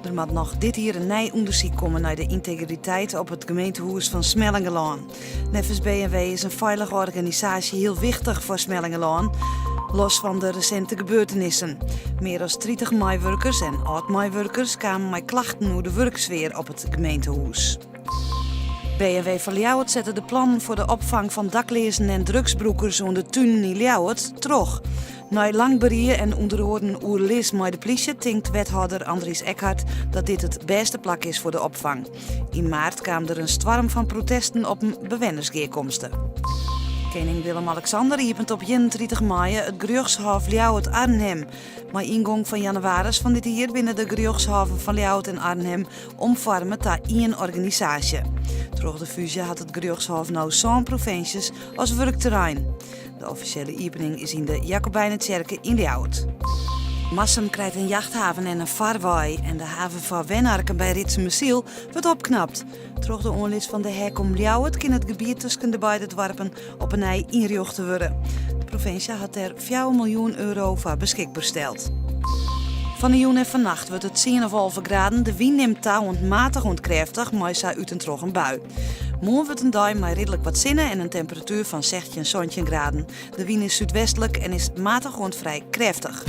Er moet nog dit hier een nij onderzoek komen naar de integriteit op het gemeentehuis van Smellingelaan. Neffens B&W is een veilige organisatie heel wichtig voor Smellingelaan, los van de recente gebeurtenissen. Meer dan 30 medewerkers en oud-medewerkers kwamen met klachten over de werksfeer op het gemeentehuis. B&W van Ljouwert zette de plannen voor de opvang van daklezen en drugsbroekers onder de tuinen in Ljouwert terug. Na lang berieën en onderhouden oerlis met de politie denkt wethouder Andries Eckhart dat dit het beste plak is voor de opvang. In maart kwam er een storm van protesten op een bewennersgeerkomsten. Koning Willem-Alexander opent op 31 mei het gerechtshof Ljouwert-Arnhem. Maar ingang van januari van dit jaar binnen de gerechtshoven van Ljouwert en Arnhem omvormen tot één organisatie. Door de fusie had het gerechtshof nou zo'n provincies als werkterrein. De officiële opening is in de Jacobijnenkerke in Ljouwert. Massum krijgt een jachthaven en een vaarwei en de haven van Wenarken bij Ritsemersiel wordt opknapt. Door de onlid van de hek om Ljouwert kan het gebied tussen de beide dorpen op een ei inricht worden. De provincie had er 4 miljoen euro voor beschikbaar gesteld. Van de joen en vannacht wordt het 10,5 graden. De wind neemt touw matig en krachtig, maar zij uit en terug een bui. Morgen wordt een dag met redelijk wat zinnen en een temperatuur van 16 graden. De wind is zuidwestelijk en is matig en vrij krachtig.